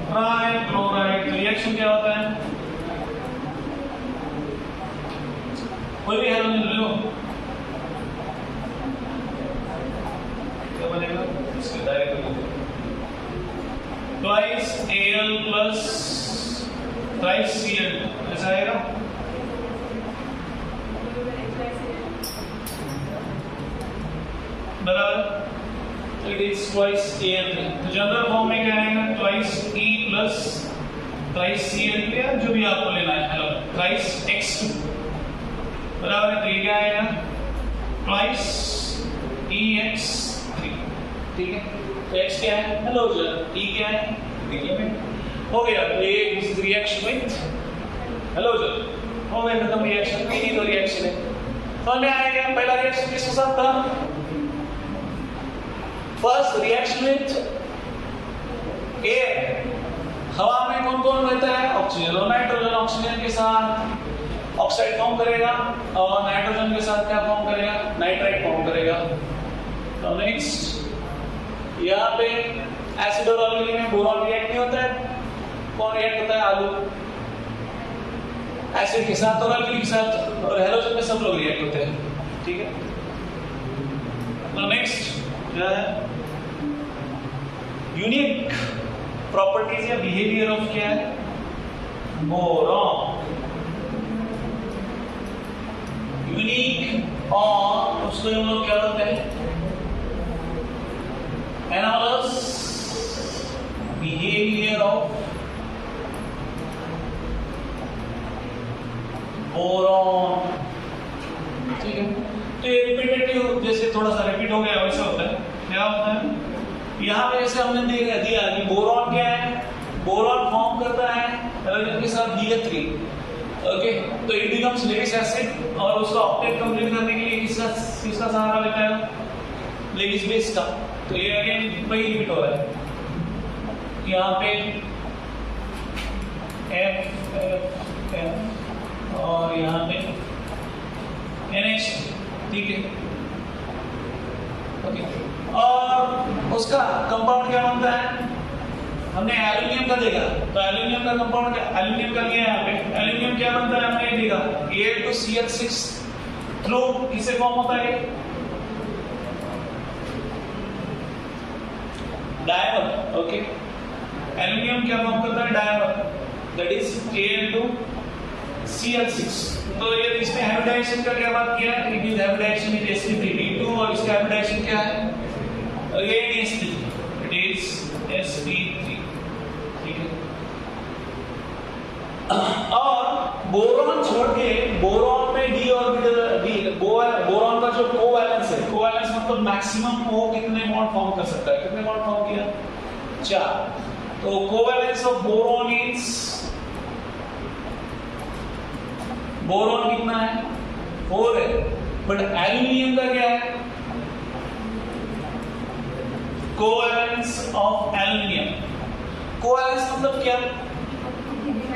ट्राइक्लोराइड। रिएक्शन क्या होता है? कोई भी हेलोजन ले लो, क्या बनेगा? इसके direct twice Al plus ट्राइस Cl, ऐसा आएगा। बराबर, इट इज ट्वाइस Al। तो जनरल फॉर्म में क्या आएगा? ट्वाइस E प्लस ट्राइस Cl, या जो भी आपको लेना है, हेलो ट्राइस X2 बराबर है। तो ये क्या आएगा? Twice EX3। ठीक है, तो X क्या है? हेलोजन। E क्या है? एलिमेंट। हो गया। तो ये this is reaction with halogen. हो गया खत्म रिएक्शन। पीनी तो रिएक्शन है। समझ में आएगा? पहला रिएक्शन किसके साथ था? First reaction with air. हवा में कौन कौन रहता है? ऑक्सीजन और नाइट्रोजन। ऑक्सीजन के साथ ऑक्साइड फॉर्म करेगा और नाइट्रोजन के साथ क्या फॉर्म करेगा? नाइट्राइट फॉर्म करेगा। तो नेक्स्ट यहाँ पे एसिड और अल्कली में बोरॉन रिएक्ट नहीं होता है। कौन रिएक्ट होता है? आलू। एसिड के साथ और अल्कली के साथ और हेलोजन में सब लोग रिएक्ट होते हैं। ठीक है, तो नेक्स्ट क्या है? यूनिक प्रॉपर्टीज या बिहेवियर ऑफ क्या है? बोरॉन। यूनिक और उसको हम लोग क्या बोलते हैं? एनालस बिहेवियर ऑफ बोरॉन। ठीक है, तो ये रिपीटेटिव, जैसे थोड़ा सा रिपीट हो गया वैसे होता है। क्या होता है? यहाँ पे जैसे हमने दिया कि बोरॉन क्या है? बोरॉन फॉर्म करता है हेलोजन के साथ Bf3। ओके, तो इट बिकम्स लेविस एसिड और उसका ऑक्टेट कंप्लीट करने के लिए किसका सहारा लेता है? लेविस बेस का। तो ये अगेन वही रिपीट हो रहा है। यहाँ पे F और यहाँ पे NH। ठीक है, ओके, और उसका कंपाउंड क्या बनता है? हमने एल्युमिनियम का देखा, तो एल्युमिनियम का कंपाउंड क्या? एल्युमिनियम का लिया यहाँ पे। एल्युमिनियम क्या बनता है? हमने देखा Al2Cl6 थ्रू किसे फॉर्म होता है? डायमर। ओके, एल्युमिनियम क्या फॉर्म करता है? Dimer, that is Al2Cl6। तो ये इसमें हाइब्रिडाइजेशन का क्या बात किया है? It is hybridisation with sp3b2 और इसका हाइब्रिडाइजेशन क्या है? Again sp3, it is sp3। ठीक है, और बोरॉन छोड़ के बोरॉन में d ऑर्बिटल बोरॉन का जो कोवैलेंस है, कोवैलेंस मतलब मैक्सिमम वो कितने बॉन्ड फॉर्म कर सकता है? कितने बॉन्ड फॉर्म किया? 4। तो कोवैलेंस ऑफ बोरॉन इज, बोरॉन कितना है? 4 है। बट एल्युमिनियम का क्या है? कोवैलेंस ऑफ एल्युमिनियम, कोवैलेंस मतलब क्या?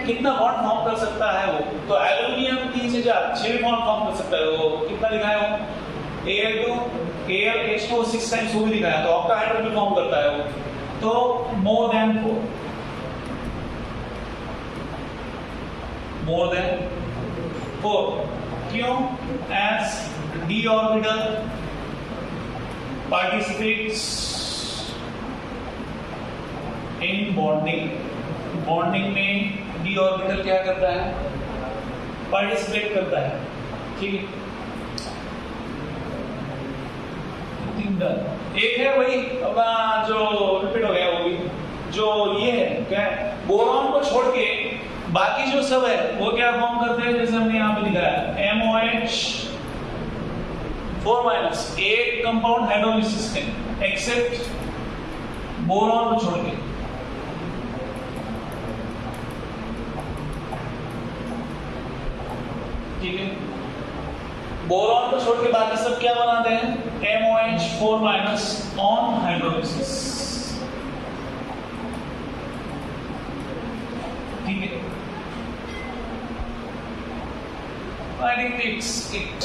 कितना बॉन्ड फॉर्म कर सकता है वो। तो एल्युमिनियम 3 से 4 6 बॉन्ड फॉर्म कर सकता है वो। कितना दिखाया वो? Al2 6 टाइम्स वो भी दिखाया, तो ऑक्टाहेड्रल भी फॉर्म करता है वो। तो मोर देन 4। क्यों? As d orbital participates in bonding. Bonding में d ऑर्बिटल क्या करता है? पार्टिसिपेट करता है। ठीक है, एक है वही जो रिपीट हो गया, वो भी जो ये है क्या है? बोरॉन को छोड़ के बाकी जो सब है वो क्या फॉर्म करते हैं? जैसे हमने यहाँ पे दिखाया MOH4- एक कंपाउंड हाइड्रोलिसिस में, एक्सेप्ट बोरॉन को छोड़ के। ठीक है, बोरॉन को छोड़ के बाकी सब क्या बनाते हैं? MOH4- on hydrolysis. ठीक है, आई थिंक इट्स इट।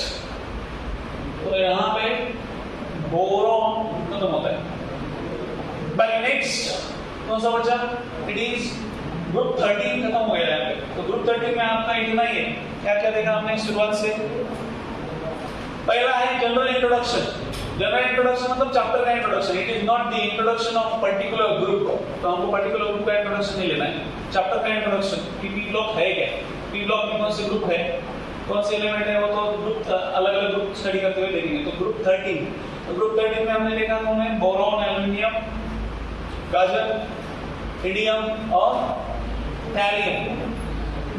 तो यहाँ पे बोरॉन खत्म होता है। बाय नेक्स्ट कौन सा बचा? इट इज ग्रुप 13 खत्म हो गया है। तो ग्रुप 13 में आपका इतना ही है। क्या क्या देखा हमने शुरुआत से? पहला है जनरल इंट्रोडक्शन। जनरल इंट्रोडक्शन मतलब चैप्टर का introduction. It is not the introduction of particular group. तो हमको पर्टिकुलर ग्रुप का इंट्रोडक्शन नहीं लेना है, चैप्टर का इंट्रोडक्शन कि पी ब्लॉक है क्या, पी ब्लॉक में कौन से ग्रुप है, कौन से एलिमेंट है, वो तो ग्रुप अलग अलग ग्रुप स्टडी करते हुए देखेंगे। तो ग्रुप 13, तो ग्रुप 13 में हमने देखा कौन है? बोरॉन, एल्युमिनियम, गाजर, इडियम और थैलियम।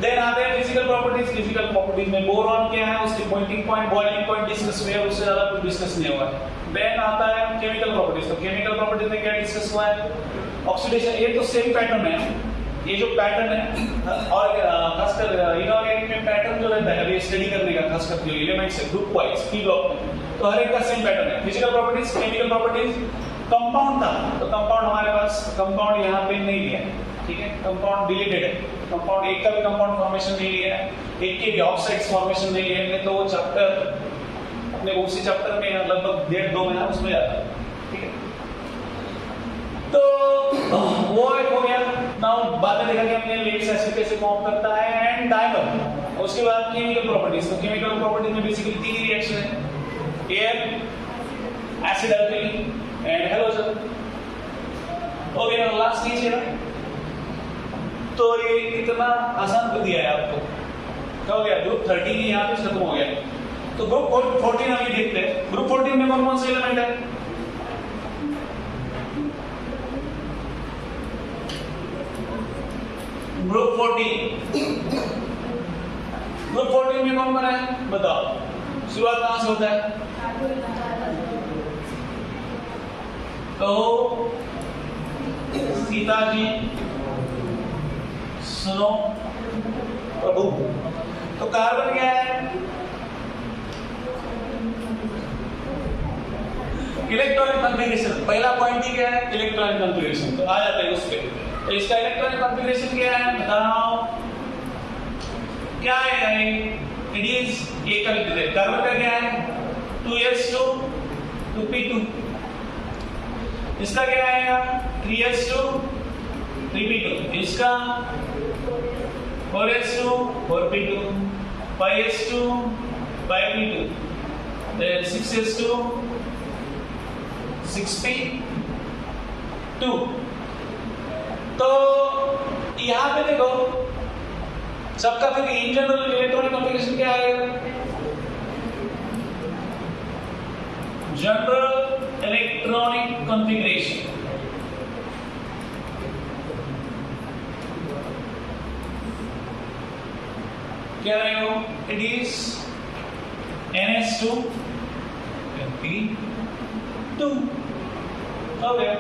देन आते हैं फिजिकल प्रॉपर्टीज। फिजिकल प्रॉपर्टीज में बोरॉन क्या है, उसकी pointing point, boiling point discuss हुआ है, उससे ज्यादा कुछ डिस्कस नहीं हुआ है। देन आता है केमिकल प्रॉपर्टीज। तो केमिकल प्रॉपर्टीज में क्या डिस्कस हुआ है? ऑक्सीडेशन। ये तो सेम पैटर्न है, ये जो पैटर्न है, और खासकर इनऑर्गेनिक में पैटर्न जो रहता है अभी स्टडी करने का, खासकर जो एलिमेंट्स है ग्रुप वाइज पी ब्लॉक में, तो हर एक का सेम पैटर्न है। Physical properties, chemical properties. Compound था, तो कंपाउंड हमारे पास, कंपाउंड यहाँ पे नहीं लिया, ठीक है, कंपाउंड डिलीटेड है। कंपाउंड एक का भी कंपाउंड फॉर्मेशन नहीं लिया है, एक के भी ऑक्साइड्स फॉर्मेशन नहीं लिए, तो वो चैप्टर अपने उसी चैप्टर में लगभग 1.5-2 महीना उसमें जाता है, ठीक है। तो वो एक हो गया। नाउ बाद में देखा कि हमने लेविस एसिड कैसे फॉर्म करता है एंड डायमंड। उसके बाद केमिकल प्रॉपर्टीज। तो केमिकल प्रॉपर्टीज में बेसिकली 3 रिएक्शन है, air, acid alkali and halogen. Okay, now last चीज है ना, तो ये इतना आसान कर दिया है आपको। क्या हो गया? ग्रुप 13 यहाँ पे खत्म हो गया। तो ग्रुप 14 अभी देखते हैं। ग्रुप 14 में कौन कौन से एलिमेंट है? ग्रुप 14, ग्रुप 14 में कौन कौन है बताओ? शुरुआत कहां से होता है? तो सीता जी, सुनो प्रभु। तो कार्बन क्या है? Electronic configuration. पहला पॉइंट ही क्या है? Electronic configuration. तो आ जाते हैं उस पे। तो इसका इलेक्ट्रॉनिक कॉन्फ़िगरेशन क्या है बताओ? क्या है? इट इज एक कार्बन का क्या है? 2s2 2p2। इसका क्या आएगा? 3s2 3p2। इसका 4s2 4p2, 5s2 5p2, then 6s2 6p2। तो यहां पे देखो सबका फिर इन जनरल इलेक्ट्रॉनिक कॉन्फ़िगरेशन क्या आएगा? जनरल इलेक्ट्रॉनिक कॉन्फ़िगरेशन क्या रहेगा? It is NS2 NP2। हो गया,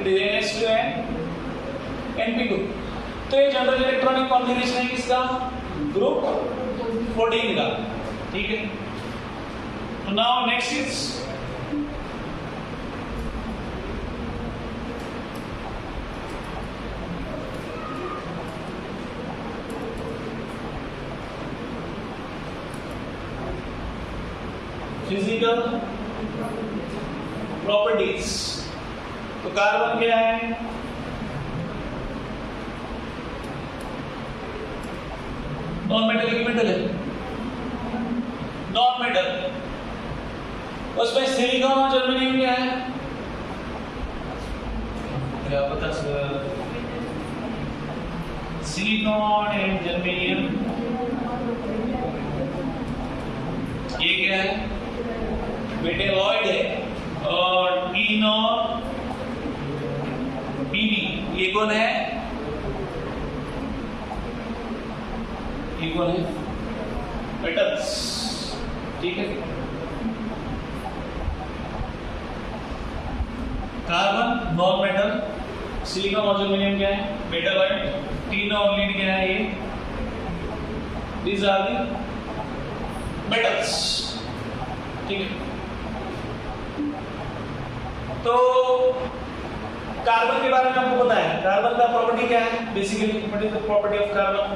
it is NS2 and NP2। तो ये जनरल इलेक्ट्रॉनिक कॉन्फ़िगरेशन है किसका? ग्रुप 14 का, ठीक है। तो now next is physical properties. तो कार्बन क्या है? नॉन मेटल मेटल है, नॉन मेटल। उसमें सिलिकॉन और जर्मेनियम क्या है? क्या पता सर? सिलिकॉन एंड जर्मेनियम ये क्या है? मेटेलॉइड है। और टीन और पीबी ये कौन है? ये कौन है? मेटल्स, ठीक है। कार्बन नॉन मेटल, सिलिकॉन और जर्मेनियम क्या है? मेटेलॉइड। टीन और लीड क्या है? ये दीज आर द मेटल्स, ठीक है। तो कार्बन के बारे में आपको पता है, कार्बन का प्रॉपर्टी क्या है? Basically what is the property of carbon?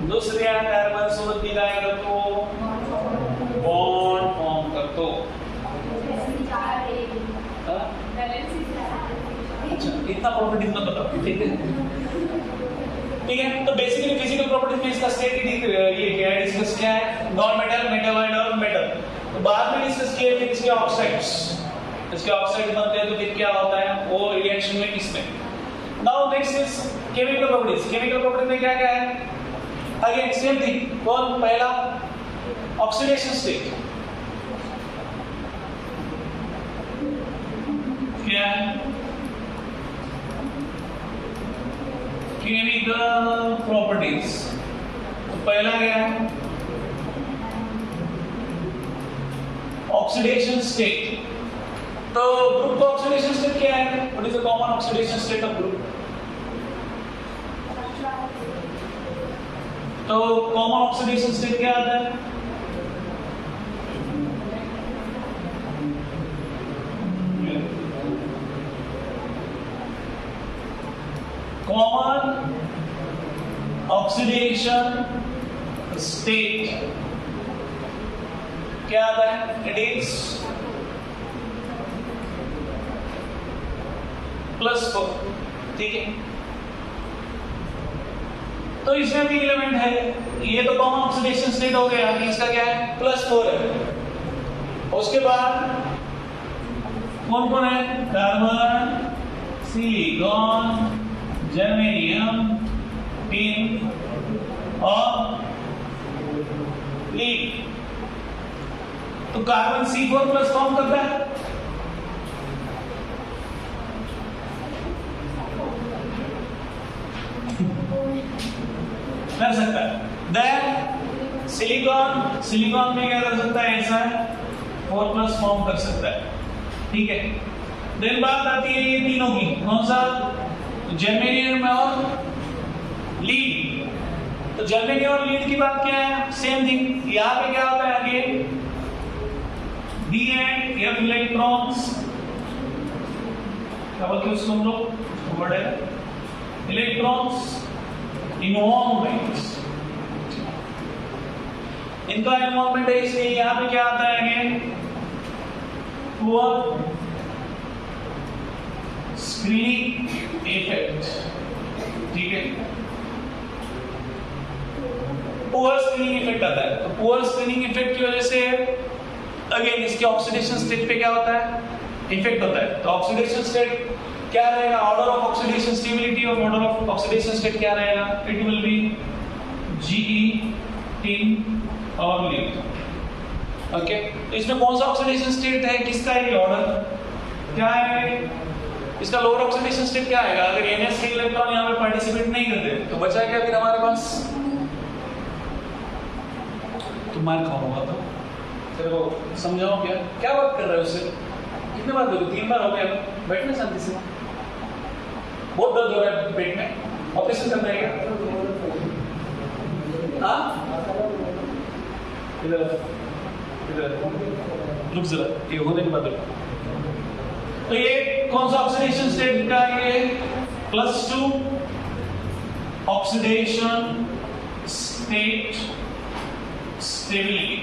दूसरे कार्बन सोबत मिलाएगा तो बॉन्ड फॉर्म करतो, अच्छा इतना प्रॉपर्टीज मत बताओ, ठीक है ठीक है। तो बेसिकली फिजिकल प्रॉपर्टीज में इसका स्टेट ये क्या है, डिस्कस क्या है, नॉन मेटल, मेटालॉइड और मेटल। तो बाद में डिस्कस किए फिर इसके ऑक्साइड्स, इसके ऑक्साइड बनते हैं तो फिर क्या होता है वो रिएक्शन में किसमें। Now next is chemical properties. Chemical properties में क्या क्या है, अगेन सेम थिंग। कौन पहला, ऑक्सीडेशन स्टेट क्या है, केमिकल प्रॉपर्टीज। तो पहला क्या है, ऑक्सीडेशन स्टेट। तो ग्रुप का ऑक्सीडेशन स्टेट क्या है, what is the common oxidation state of group. तो कॉमन ऑक्सीडेशन स्टेट क्या आता है, कॉमन ऑक्सीडेशन स्टेट क्या आता है, इट इज +4, ठीक है। तो इसमें भी एलिमेंट है, ये तो कॉमन ऑक्सीडेशन स्टेट हो गया, इसका क्या है +4 है। उसके बाद कौन कौन है, कार्बन, सिलिकॉन, जर्मेनियम, टिन और लीड। तो कार्बन C4+ फॉर्म करता है, कर सकता है। देन सिलिकॉन, सिलिकॉन में क्या कर सकता है, ऐसा 4+ फॉर्म कर सकता है, ठीक है। देन बात आती है ये तीनों की, कौन सा, जर्मेनियम और लीड। तो जर्मेनियम और लीड की बात क्या है, सेम थिंग। यहाँ पे क्या होता है, आगे D and F इलेक्ट्रॉन्स, क्या बोलते हैं उसको हम लोग, वर्ड है इलेक्ट्रॉन्स इन्वॉल्वमेंट। इनका इन्वॉल्वमेंट है, इसलिए यहाँ पे क्या आता है, आगे पुअर स्क्रीनिंग इफेक्ट, ठीक है। पुअर स्क्रीनिंग इफेक्ट आता है। तो पुअर स्क्रीनिंग इफेक्ट की वजह से अगेन इसके ऑक्सीडेशन स्टेट पे क्या होता है, इफेक्ट होता है। तो ऑक्सीडेशन स्टेट क्या रहेगा, ऑर्डर ऑफ ऑक्सीडेशन स्टेबिलिटी और ऑर्डर ऑफ ऑक्सीडेशन स्टेट क्या रहेगा, it will be Ge, tin और लीड, ओके। तो इसमें कौन सा ऑक्सीडेशन स्टेट है, किसका है ये ऑर्डर क्या है, इसका लोअर ऑक्सीडेशन स्टेट क्या आएगा। अगर NS के इलेक्ट्रॉन यहाँ पे पार्टिसिपेट नहीं करते तो बचा क्या फिर हमारे पास, तुम्हारे खाऊंगा तो तेरे को समझाओ क्या क्या बात कर रहे हो उससे, कितने बार देखो, 3 बार हो गया, बैठना शांति से, बहुत दर्द हो रहा है पेट में, ऑपरेशन करना है क्या, हाँ इधर इधर रुक जरा, ये होने के बाद। तो ये कौन सा ऑक्सीडेशन स्टेट का, ये +2 ऑक्सीडेशन स्टेट स्टेबिलिटी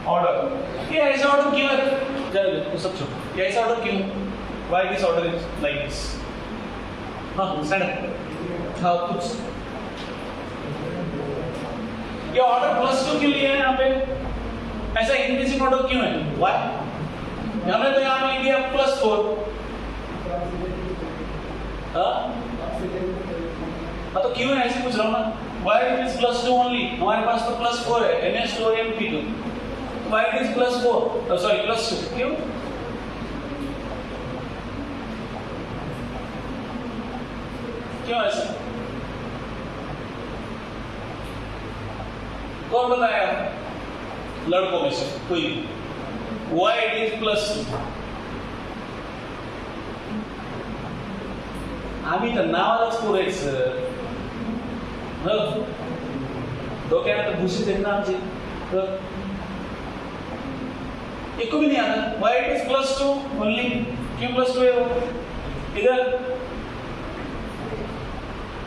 ऑर्डर। ये ऐसा ऑर्डर क्यों है, चलो सब छोड़ो, ये ऐसा ऑर्डर क्यों, why this order is like this. हाँ स्टैंड, हाँ कुछ ये ऑर्डर +2 के लिए है, यहाँ पे ऐसा इंक्रीजिंग ऑर्डर क्यों है, व्हाई। हमें तो यहाँ पे इंडिया +4, हाँ तो क्यों है ऐसे पूछ रहा हूँ ना, व्हाई इट इज +2 ओनली, हमारे पास तो +4 है, NH2 और MP2, why it is +4, sorry +2, क्यों, क्यों ऐसा, कौन बताया लड़कों में से कोई, व्हाई इट इज +2। आम्ही तर नावालाच पुरायचं, डोक्याला तर भूषित आहेत ना आमचे, एक भी नहीं आता, व्हाई इट इज +2 ओनली, क्यों +2 है वो, इधर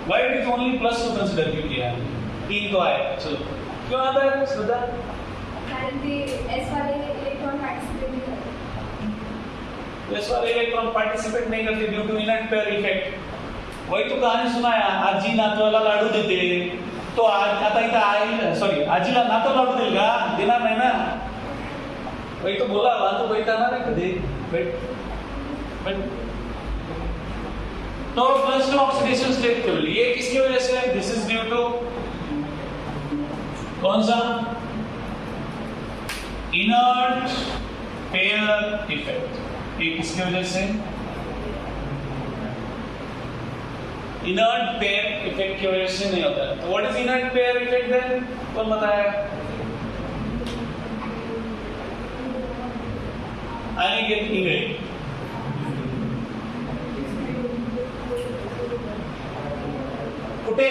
why it is only +2 consider क्यों किया, 3 तो आए, चलो क्यों आता है श्रद्धा, कारण ते S वाले इलेक्ट्रॉन पार्टिसिपेट नहीं करते। इस वाले इलेक्ट्रॉन पार्टिसिपेट नहीं करते due to inert pair effect. वही तो कहाणी सुनाया, आजी नातवाला लाडू देते, तो आता इथं आई सॉरी आजीला नातव लाडू देईल का? देणार नाही ना. वही तो बोला, वहां तो बैठा ना कधी बैठ. तो प्लस टू ऑक्सीडेशन स्टेट केवल ये किसकी वजह से है? दिस इज ड्यू टू कौन सा? Inert pair effect. ये किसकी वजह से? इनर्ट पेयर इफेक्ट की वजह से नहीं होता है. तो what is inert pair effect then? कौन बताया? अनिकेत इंगळे. कुठे?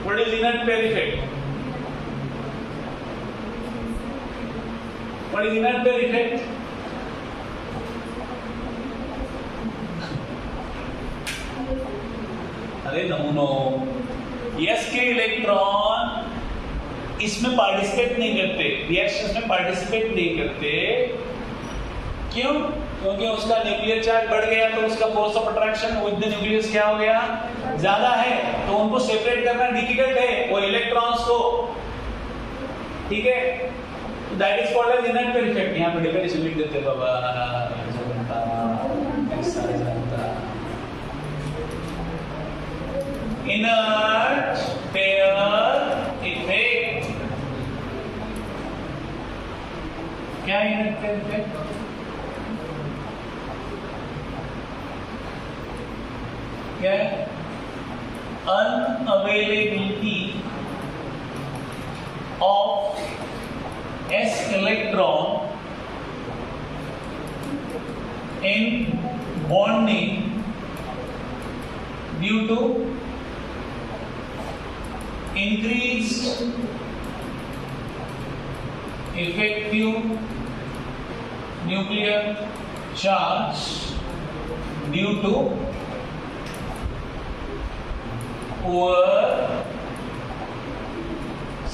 What is inert pair effect? What is inert pair effect? अरे नमूनो, यस के इलेक्ट्रॉन इसमें पार्टिसिपेट नहीं करते, रिएक्शंस में पार्टिसिपेट नहीं करते. क्यों? क्योंकि उसका न्यूक्लियर चार्ज बढ़ गया, तो उसका force of attraction with the nucleus क्या हो गया? ज्यादा है. तो उनको सेपरेट करना डिफिकल्ट है वो इलेक्ट्रॉन्स को. ठीक है, that is called as inert pair effect. यहाँ पे डेफिनेशन लिख देते बाबा, ऐसा जानता. Inert pair effect. क्या है इनर्ट पेयर इफेक्ट? क्या है? Unavailability of s electron in bonding due to increased effective nuclear charge due to poor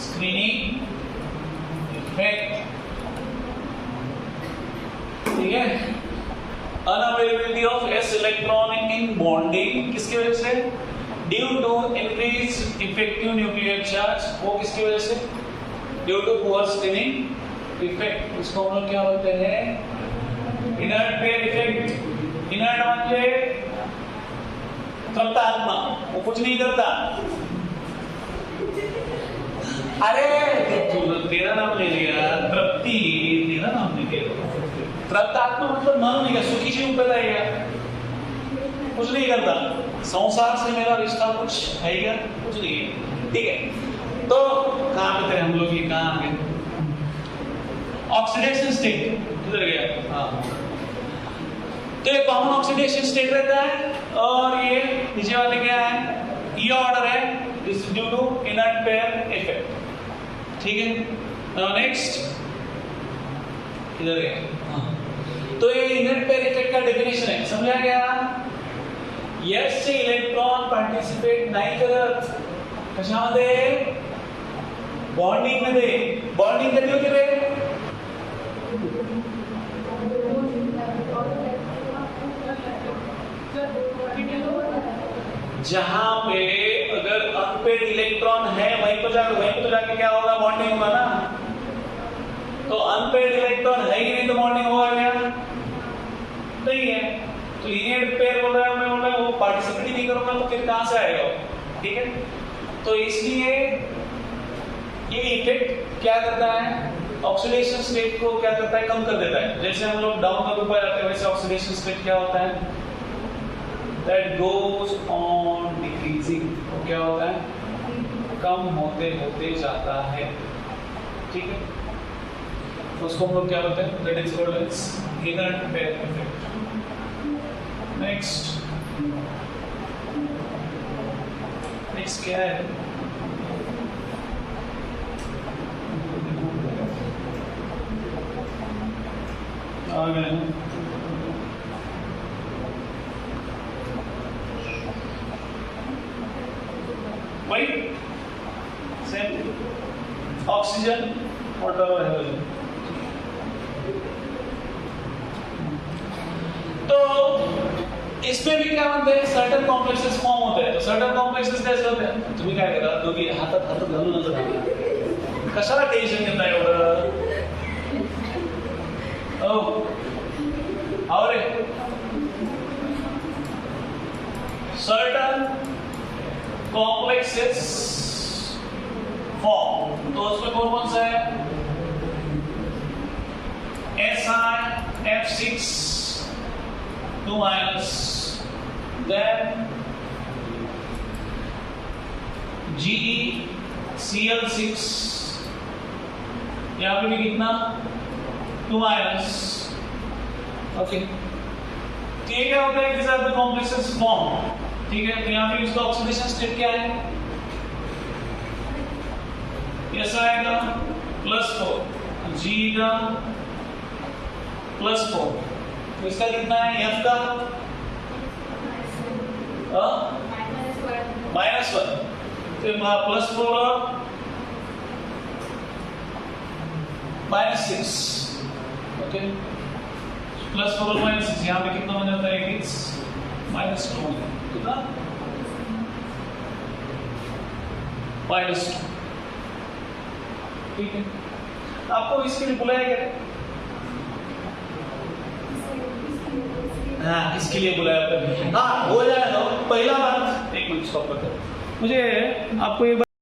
screening effect. ठीक है, unavailability of s electron in bonding किसकी वजह से? Due to increase effective nuclear charge. वो किसकी वजह से? Due to poor screening effect. इसको हम लोग क्या बोलते हैं? Inert pair effect. इनर्ट म्हणजे तृप्त आत्मा, वो कुछ नहीं करता. अरे तेरा नाम ले लिया, तृप्ति, तेरा नाम ले लिया. तृप्त आत्मा मतलब मन नहीं है, सुखी जीव पैदा है, कुछ नहीं करता. संसार से मेरा रिश्ता कुछ है क्या? कुछ नहीं है. ठीक है, तो कहाँ पे थे हम लोग? ये कहाँ आ गए? ऑक्सीडेशन स्टेट किधर गया? हाँ, तो ये कॉमन ऑक्सीडेशन स्टेट रहता है. और ये नीचे वाले क्या है? ये ऑर्डर है, this is due to inert pair effect. ठीक है, नाउ नेक्स्ट किधर गया? तो ये इनर्ट पेयर इफेक्ट का डेफिनेशन है, समझा गया? यस चे इलेक्ट्रॉन पार्टिसिपेट नाही करत कशामध्ये? बॉन्डिंग मध्ये. बॉन्डिंग कधी होते रे? जहां पे अगर अनपेड इलेक्ट्रॉन है वहीं तो जाके क्या होगा? बॉन्डिंग होगा ना. तो अनपेड इलेक्ट्रॉन है ही नहीं तो बॉन्डिंग होगा क्या? नहीं है. तो इनर्ट पेयर बोल रहा है, मैं बोल रहा हूं वो पार्टिसिपेट ही नहीं करूंगा तो फिर कहां से आएगा? ठीक है, तो इसलिए ये इफेक्ट क्या करता है? ऑक्सीडेशन स्टेट को क्या करता है? कम कर देता है. जैसे हम लोग डाउन का ऊपर आते हैं वैसे ऑक्सीडेशन स्टेट क्या होता है? That goes on decreasing. तो क्या होता है? कम होते होते जाता है. ठीक है, उसको हम लोग क्या बोलते हैं? That is called as inert pair effect. Next क्या है? आ गए हैं. वही सेम ऑक्सीजन वाटर हाइड्रोजन. इसमें भी क्या बनते हैं, सर्टेन कॉम्प्लेक्सेस फॉर्म होते हैं. तो सर्टेन कॉम्प्लेक्सेस कैसे होते हैं, तुम्ही काय करा दोघी हातात घालून नका, कशाला टेन्शन घेता एवढं. और सर्टेन कॉम्प्लेक्सेस फॉर्म, तो उसमें कौन सा है, SiF6 2 minus, then GeCl6, यहाँ पे भी कितना 2 minus. ओके, तो ये क्या होता है, these are the complexes form. ठीक है, तो यहाँ पे इसका ऑक्सीडेशन स्टेट क्या है, ऐसा आएगा +4, G का +4, तो इसका कितना है F का -1, तो +4 और -6. ओके, +4 और -6, यहाँ पे कितना हो जाता है, इट्स -2, कितना -2. ठीक है, आपको इसके लिए बुलाया गया, हाँ इसके लिए बुलाया. हाँ हो जाएगा. पहला बात, एक मिनट स्टॉप करते, मुझे आपको एक